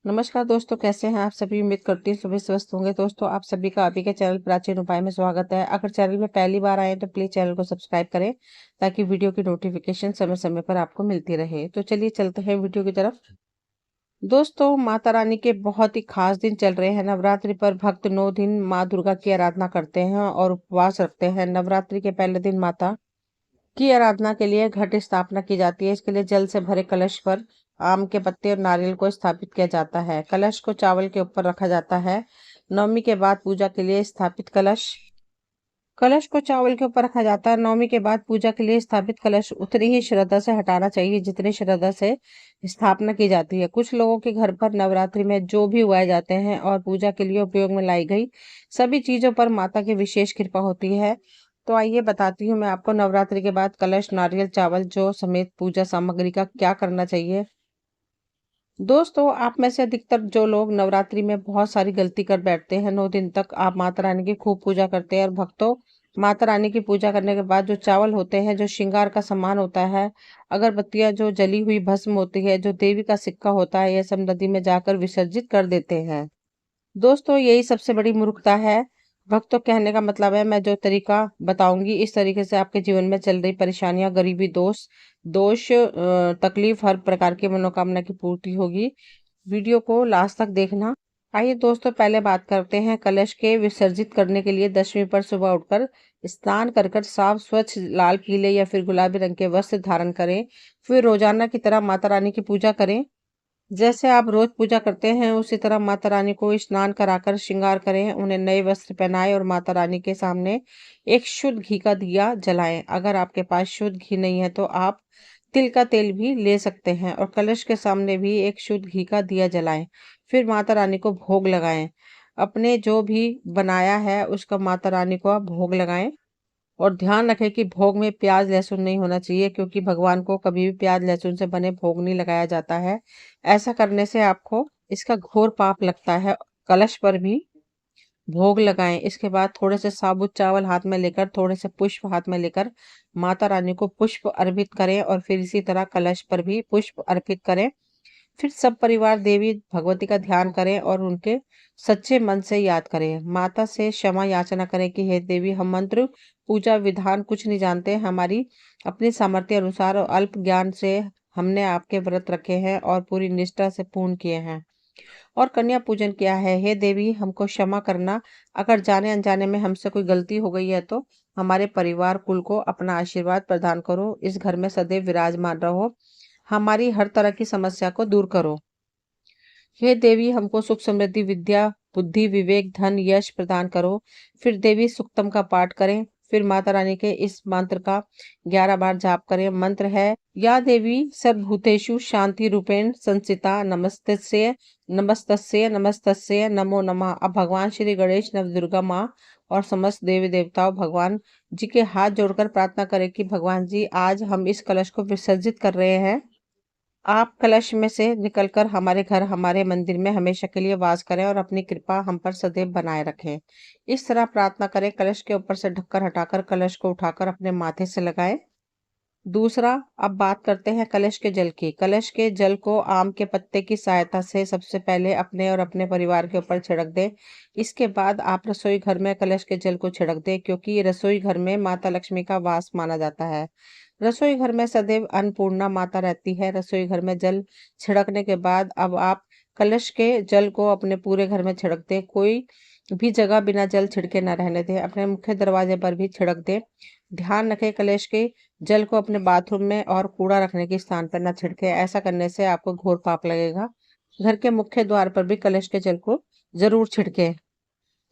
नमस्कार दोस्तों, कैसे हैं आप सभी। उम्मीद करती हूँ सभी स्वस्थ होंगे। दोस्तों, आप सभी का आप ही के चैनल प्राचीन उपाय में स्वागत है। अगर चैनल में पहली बार आए तो प्लीज चैनल को सब्सक्राइब करें ताकि वीडियो की नोटिफिकेशन समय समय पर आपको मिलती रहे। तो चलिए चलते हैं वीडियो की तरफ। दोस्तों, माता रानी के बहुत ही खास दिन चल रहे हैं। नवरात्रि पर भक्त 9 दिन माँ दुर्गा की आराधना करते हैं और उपवास रखते हैं। नवरात्रि के पहले दिन माता की आराधना के लिए घट स्थापना की जाती है। इसके लिए जल से भरे कलश पर आम के पत्ते और नारियल को स्थापित किया जाता है। कलश को चावल के ऊपर रखा जाता है। नवमी के बाद पूजा के लिए स्थापित कलश कलश को चावल के ऊपर रखा जाता है। नवमी के बाद पूजा के लिए स्थापित कलश उतनी ही श्रद्धा से हटाना चाहिए जितनी श्रद्धा से स्थापना की जाती है। कुछ लोगों के घर पर नवरात्रि में जो भी उगाए जाते हैं और पूजा के लिए उपयोग में लाई गई सभी चीजों पर माता की विशेष कृपा होती है। तो आइए बताती हूँ मैं आपको नवरात्रि के बाद कलश, नारियल, चावल जो समेत पूजा सामग्री का क्या करना चाहिए। दोस्तों, आप में से अधिकतर जो लोग नवरात्रि में बहुत सारी गलती कर बैठते हैं। 9 दिन तक आप माता रानी की खूब पूजा करते हैं और भक्तों, माता रानी की पूजा करने के बाद जो चावल होते हैं, जो श्रृंगार का सामान होता है, अगरबत्तियां, जो जली हुई भस्म होती है, जो देवी का सिक्का होता है, यह सब नदी में जाकर विसर्जित कर देते हैं। दोस्तों, यही सबसे बड़ी मूर्खता है। भक्तों, कहने का मतलब है मैं जो तरीका बताऊंगी इस तरीके से आपके जीवन में चल रही परेशानियां, गरीबी, दोष, तकलीफ, हर प्रकार की मनोकामना की पूर्ति होगी। वीडियो को लास्ट तक देखना। आइए दोस्तों, पहले बात करते हैं कलश के विसर्जित करने के लिए 10वीं पर सुबह उठकर स्नान कर कर साफ स्वच्छ लाल, पीले या फिर गुलाबी रंग के वस्त्र धारण करें। फिर रोजाना की तरह माता रानी की पूजा करें। जैसे आप रोज पूजा करते हैं उसी तरह माता रानी को स्नान कराकर श्रृंगार करें, उन्हें नए वस्त्र पहनाएं और माता रानी के सामने एक शुद्ध घी का दिया जलाएं। अगर आपके पास शुद्ध घी नहीं है तो आप तिल का तेल भी ले सकते हैं और कलश के सामने भी एक शुद्ध घी का दिया जलाएं। फिर माता रानी को भोग लगाएं। अपने जो भी बनाया है उसका माता रानी को आप भोग लगाएं। और ध्यान रखें कि भोग में प्याज लहसुन नहीं होना चाहिए, क्योंकि भगवान को कभी भी प्याज लहसुन से बने भोग नहीं लगाया जाता है। ऐसा करने से आपको इसका घोर पाप लगता है। कलश पर भी भोग लगाएं। इसके बाद थोड़े से साबुत चावल हाथ में लेकर, थोड़े से पुष्प हाथ में लेकर माता रानी को पुष्प अर्पित करें और फिर इसी तरह कलश पर भी पुष्प अर्पित करें। फिर सब परिवार देवी भगवती का ध्यान करें और उनके सच्चे मन से याद करें। माता से क्षमा याचना करें कि हे देवी, हम मंत्र, पूजा, विधान कुछ नहीं जानते। हमारी अपनी सामर्थ्य अनुसार और अल्प ज्ञान से हमने आपके व्रत रखे हैं और पूरी निष्ठा से पूर्ण किए हैं और कन्या पूजन किया है। हे देवी, हमको क्षमा करना। अगर जाने अनजाने में हमसे कोई गलती हो गई है तो हमारे परिवार कुल को अपना आशीर्वाद प्रदान करो। इस घर में सदैव विराजमान रहो। हमारी हर तरह की समस्या को दूर करो। हे देवी, हमको सुख, समृद्धि, विद्या, बुद्धि, विवेक, धन, यश प्रदान करो। फिर देवी सुक्तम का पाठ करें। फिर माता रानी के इस मंत्र का 11 बार जाप करें। मंत्र है, या देवी सर्वभूतेषु शांति रूपेण संस्थिता, नमस्तस्ये नमस्तस्ये नमस्तस्ये नमो नमः। अब भगवान श्री गणेश, नव दुर्गा माँ और समस्त देवी देवताओं भगवान जी के हाथ जोड़कर प्रार्थना करें कि भगवान जी, आज हम इस कलश को विसर्जित कर रहे हैं। आप कलश में से निकलकर हमारे घर, हमारे मंदिर में हमेशा के लिए वास करें और अपनी कृपा हम पर सदैव बनाए रखें। इस तरह प्रार्थना करें। कलश के ऊपर से ढक्कन हटाकर कलश को उठाकर अपने माथे से लगाएं। दूसरा, अब बात करते हैं कलश के जल की। कलश के जल को आम के पत्ते की सहायता से सबसे पहले अपने और अपने परिवार के ऊपर छिड़क दें। इसके बाद आप रसोई घर में कलश के जल को छिड़क दें, क्योंकि रसोई घर में माता लक्ष्मी का वास माना जाता है। रसोई घर में सदैव अन्नपूर्णा माता रहती है। रसोई घर में जल छिड़कने के बाद अब आप कलश के जल को अपने पूरे घर में छिड़क दें। कोई भी जगह बिना जल छिड़के न रहने दें। अपने मुख्य दरवाजे पर भी छिड़क दें। ध्यान रखें, कलश के जल को अपने बाथरूम में और कूड़ा रखने के स्थान पर न छिड़के। ऐसा करने से आपको घोर पाप लगेगा। घर के मुख्य द्वार पर भी कलश के जल को जरूर छिड़के।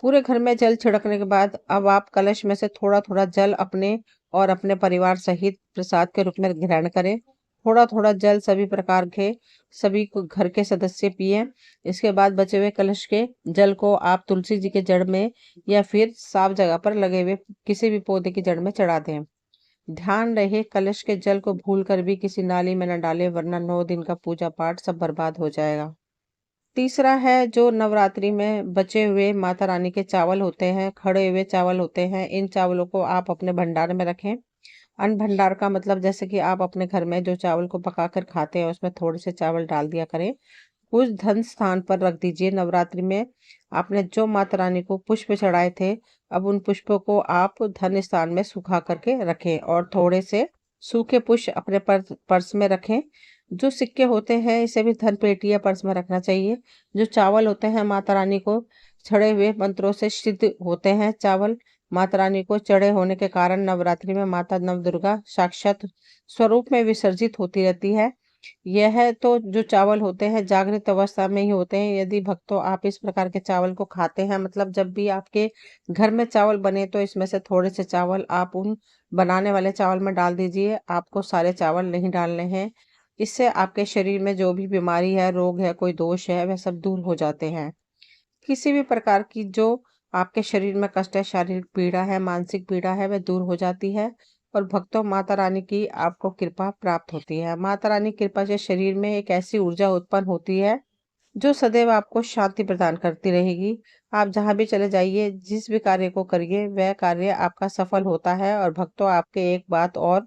पूरे घर में जल छिड़कने के बाद अब आप कलश में से थोड़ा थोड़ा जल अपने और अपने परिवार सहित प्रसाद के रूप में ग्रहण करें। थोड़ा थोड़ा जल सभी प्रकार के सभी घर के सदस्य पिए। इसके बाद बचे हुए कलश के जल को आप तुलसी जी के जड़ में या फिर साफ जगह पर लगे हुए किसी भी पौधे की जड़ में चढ़ा दें। ध्यान रहे, कलश के जल को भूलकर भी किसी नाली में न डालें, वरना 9 दिन का पूजा पाठ सब बर्बाद हो जाएगा। तीसरा है, जो नवरात्रि में बचे हुए माता रानी के चावल होते हैं, खड़े हुए चावल होते हैं, इन चावलों को आप अपने भंडार में रखें। अन्न भंडार का मतलब जैसे कि आप अपने घर में जो चावल को पकाकर खाते हैं उसमें थोड़े से चावल डाल दिया करें। उस धन स्थान पर रख दीजिए। नवरात्रि में आपने जो माता रानी को पुष्प चढ़ाए थे, अब उन पुष्पों को आप धन स्थान में सुखा करके रखें और थोड़े से सूखे पुष्प अपने पर्स में रखें। जो सिक्के होते हैं इसे भी धन पेटी या पर्स में रखना चाहिए। जो चावल होते हैं माता रानी को चढ़े हुए मंत्रों से सिद्ध होते हैं। चावल माता रानी को चढ़े होने के कारण नवरात्रि में माता नवदुर्गा साक्षात स्वरूप में विसर्जित होती रहती है। यह तो जो चावल होते हैं जागृत अवस्था में ही होते हैं। यदि भक्तों आप इस प्रकार के चावल को खाते हैं, मतलब जब भी आपके घर में चावल बने तो इसमें से थोड़े से चावल आप उन बनाने वाले चावल में डाल दीजिए। आपको सारे चावल नहीं डालने हैं। इससे आपके शरीर में जो भी बीमारी है, रोग है, कोई दोष है, वह सब दूर हो जाते हैं। किसी भी प्रकार की जो आपके शरीर में कष्ट है, शारीरिक पीड़ा है, मानसिक पीड़ा है, वह दूर हो जाती है और भक्तों माता रानी की आपको कृपा प्राप्त होती है। माता रानी कृपा से शरीर में एक ऐसी ऊर्जा उत्पन्न होती है जो सदैव आपको शांति प्रदान करती रहेगी। आप जहाँ भी चले जाइए, जिस भी कार्य को करिए, वह कार्य आपका सफल होता है। और भक्तों आपके एक बात और,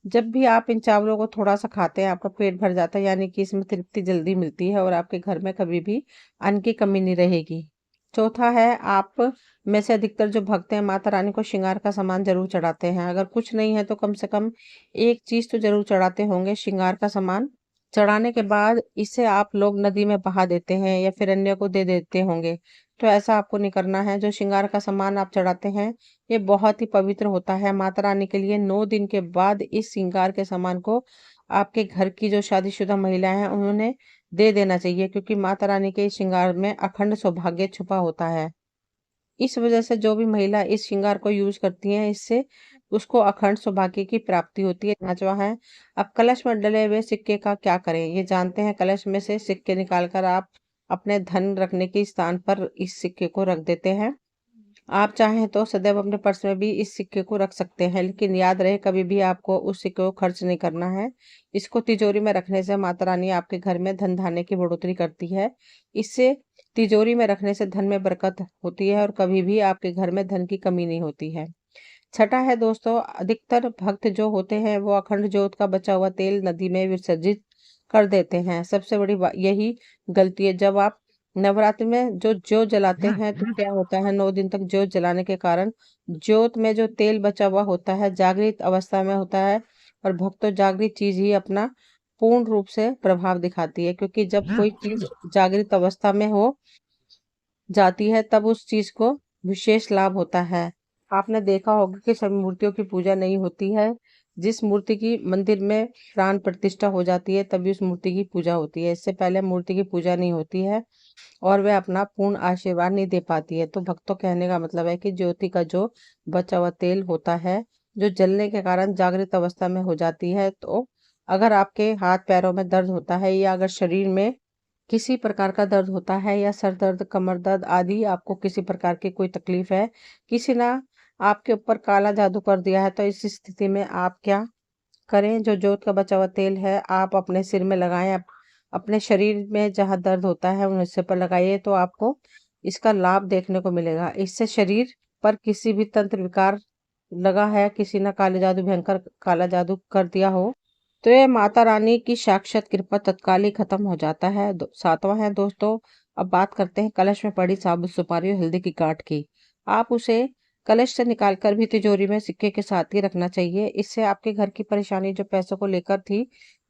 जब भी आप इन चावलों को थोड़ा-सा खाते हैं, आपका पेट भर जाता है, यानी कि इसमें तृप्ति जल्दी मिलती है और आपके घर में कभी भी अन्न की कमी नहीं रहेगी। चौथा है, आप में से अधिकतर जो भक्त हैं, माता रानी को श्रृंगार का सामान ज़रूर चढ़ाते हैं। अगर कुछ नहीं है, तो कम से कम एक चीज़ तो ज़रूर चढ़ाते होंगे, श्रृंगार का सामान। चढ़ाने के बाद इसे आप लोग नदी में बहा देते हैं या फिर अन्य को दे देते होंगे। तो ऐसा आपको नहीं करना है। जो श्रृंगार का सामान आप चढ़ाते हैं, ये बहुत ही पवित्र होता है माता रानी के लिए। 9 दिन के बाद इस श्रृंगार के सामान को आपके घर की जो शादीशुदा महिलाएं हैं उन्होंने दे देना चाहिए, क्योंकि माता रानी के इस श्रृंगार में अखंड सौभाग्य छुपा होता है। इस वजह से जो भी महिला इस श्रृंगार को यूज करती हैं, इससे उसको अखंड सौभाग्य की प्राप्ति होती है। 5वां है, अब कलश में डले हुए सिक्के का क्या करें, ये जानते हैं। कलश में से सिक्के निकालकर आप अपने धन रखने के स्थान पर इस सिक्के को रख देते हैं। आप चाहें तो सदैव अपने पर्स में भी इस सिक्के को रख सकते हैं, लेकिन याद रहे कभी भी आपको उस सिक्के को खर्च नहीं करना है। इसको तिजोरी में रखने से माता रानी आपके घर में धन धान्य की बढ़ोतरी करती है। इससे तिजोरी में रखने से धन में बरकत होती है और कभी भी आपके घर में धन की कमी नहीं होती है। छठा है दोस्तों, अधिकतर भक्त जो होते हैं वो अखंड ज्योत का बचा हुआ तेल नदी में विसर्जित कर देते हैं। सबसे बड़ी यही गलती है। जब आप नवरात्रि में जो ज्योत जलाते हैं तो क्या होता है, 9 दिन तक ज्योत जलाने के कारण ज्योत में जो तेल बचा हुआ होता है जागृत अवस्था में होता है। और भक्तों, जागृत चीज ही अपना पूर्ण रूप से प्रभाव दिखाती है, क्योंकि जब कोई चीज जागृत अवस्था में हो जाती है तब उस चीज को विशेष लाभ होता है। आपने देखा होगा कि सभी मूर्तियों की पूजा नहीं होती है। जिस मूर्ति की मंदिर में प्राण प्रतिष्ठा हो जाती है तभी उस मूर्ति की पूजा होती है। इससे पहले मूर्ति की पूजा नहीं होती है और वह अपना पूर्ण आशीर्वाद नहीं दे पाती है। तो भक्तों, कहने का मतलब है कि ज्योति का जो बचा हुआ तेल होता है, जो जलने के कारण जागृत अवस्था में हो जाती है, तो अगर आपके हाथ पैरों में दर्द होता है या अगर शरीर में किसी प्रकार का दर्द होता है या सर दर्द, कमर दर्द आदि, आपको किसी प्रकार की कोई तकलीफ है, किसी ने आपके ऊपर काला जादू कर दिया है, तो इस स्थिति में आप क्या करें, जो जोत का बचा हुआ तेल है आप अपने सिर में लगाएं। अपने शरीर में जहाँ दर्द होता है उन हिस्से पर लगाइए, तो आपको इसका लाभ देखने को मिलेगा। इससे शरीर पर किसी भी तंत्र विकार लगा है, किसी ने काले जादू, भयंकर काला जादू कर दिया हो, तो ये माता रानी की साक्षात कृपा तत्काल ही खत्म हो जाता है। 7वां है दोस्तों, अब बात करते हैं कलश में पड़ी साबुत सुपारी और हल्दी की गांठ की। आप उसे कलश से निकालकर भी तिजोरी में सिक्के के साथ ही रखना चाहिए। इससे आपके घर की परेशानी जो पैसों को लेकर थी,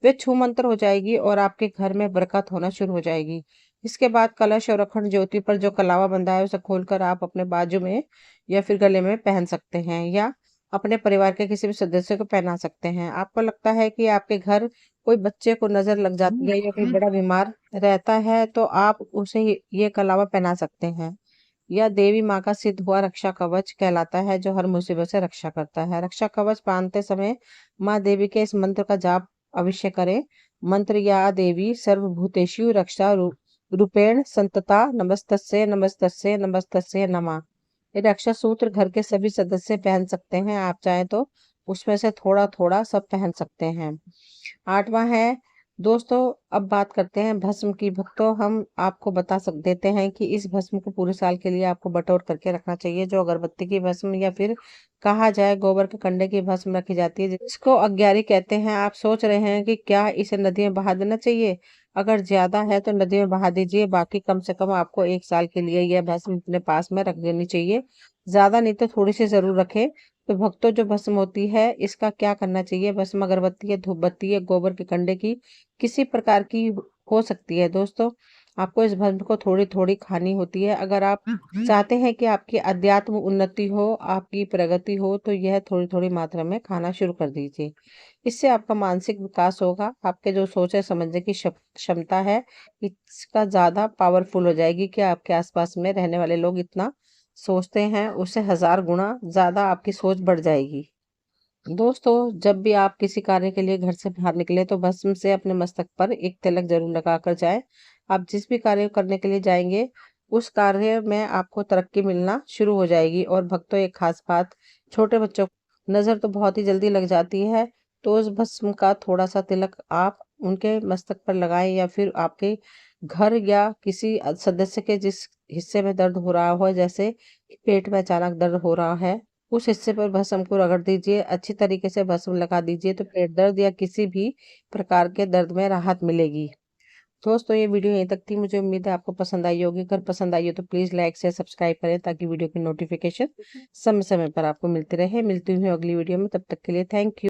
वे छूमंतर हो जाएगी और आपके घर में बरकत होना शुरू हो जाएगी। इसके बाद कलश और अखंड ज्योति पर जो कलावा बंधा है उसे खोलकर आप अपने बाजू में या फिर गले में पहन सकते हैं, या अपने परिवार के किसी भी सदस्य को पहना सकते हैं। आपको लगता है कि आपके घर कोई बच्चे को नजर लग जाती है या कोई बड़ा बीमार रहता है, तो आप उसे ये कलावा पहना सकते हैं। यह देवी माँ का सिद्ध हुआ रक्षा कवच कहलाता है, जो हर मुसीबत से रक्षा करता है। रक्षा कवच बांधते समय माँ देवी के इस मंत्र का जाप अवश्य करें। मंत्र: या देवी सर्वभूतेषु रक्षा रूपेण संतता नमस्तस्ये नमस्तस्ये नमस्तस्ये नमः। ये रक्षा सूत्र घर के सभी सदस्य पहन सकते हैं। आप चाहें तो उसमें से थोड़ा थोड़ा सब पहन सकते हैं। 8वां है दोस्तों, अब बात करते हैं भस्म की। भक्तों, हम आपको बता देते हैं कि इस भस्म को पूरे साल के लिए आपको बटोर करके रखना चाहिए। जो अगरबत्ती की भस्म या फिर कहा जाए गोबर के कंडे की भस्म रखी जाती है, जिसको अज्ञारी कहते हैं। आप सोच रहे हैं कि क्या इसे नदी में बहा देना चाहिए? अगर ज्यादा है तो नदी में बहा दीजिए, बाकी कम से कम आपको 1 साल के लिए यह भस्म अपने पास में रख देनी चाहिए। ज्यादा नहीं तो थोड़ी सी जरूर रखें। तो भक्तों, जो भस्म होती है इसका क्या करना चाहिए? भस्म अगरबत्ती है, धूप बत्ती है, गोबर के कंडे की किसी प्रकार की हो सकती है दोस्तों। आपको इस भस्म को थोड़ी थोड़ी खानी होती है। अगर आप चाहते हैं कि आपकी अध्यात्म उन्नति हो, आपकी प्रगति हो, तो यह थोड़ी थोड़ी मात्रा में खाना शुरू कर दीजिए। इससे आपका मानसिक विकास होगा, आपके जो सोचे समझने की क्षमता है इसका ज्यादा पावरफुल हो जाएगी कि आपके आसपास में रहने वाले लोग इतना सोचते हैं, उससे 1000 गुना ज्यादा आपकी सोच बढ़ जाएगी। दोस्तों, जब भी आप किसी कार्य के लिए घर से बाहर निकले तो भस्म से अपने मस्तक पर एक तिलक जरूर लगाकर जाएं। आप जिस भी कार्य करने के लिए जाएंगे उस कार्य में आपको तरक्की मिलना शुरू हो जाएगी। और भक्तों, एक खास बात, छोटे बच्चों को नजर तो बहुत ही जल्दी लग जाती है, तो उस भस्म का थोड़ा सा तिलक आप उनके मस्तक पर लगाएं, या फिर आपके घर या किसी सदस्य के जिस हिस्से में दर्द हो रहा हो, जैसे पेट में अचानक दर्द हो रहा है, उस हिस्से पर भस्म को रगड़ दीजिए। अच्छी तरीके से भस्म लगा दीजिए तो पेट दर्द या किसी भी प्रकार के दर्द में राहत मिलेगी। दोस्तों, ये वीडियो यहीं तक थी। मुझे उम्मीद है आपको पसंद आई होगी। अगर पसंद आई हो तो प्लीज लाइक शेयर सब्सक्राइब करें, ताकि वीडियो की नोटिफिकेशन समय समय पर आपको मिलती रहे। मिलती हूँ अगली वीडियो में, तब तक के लिए थैंक यू।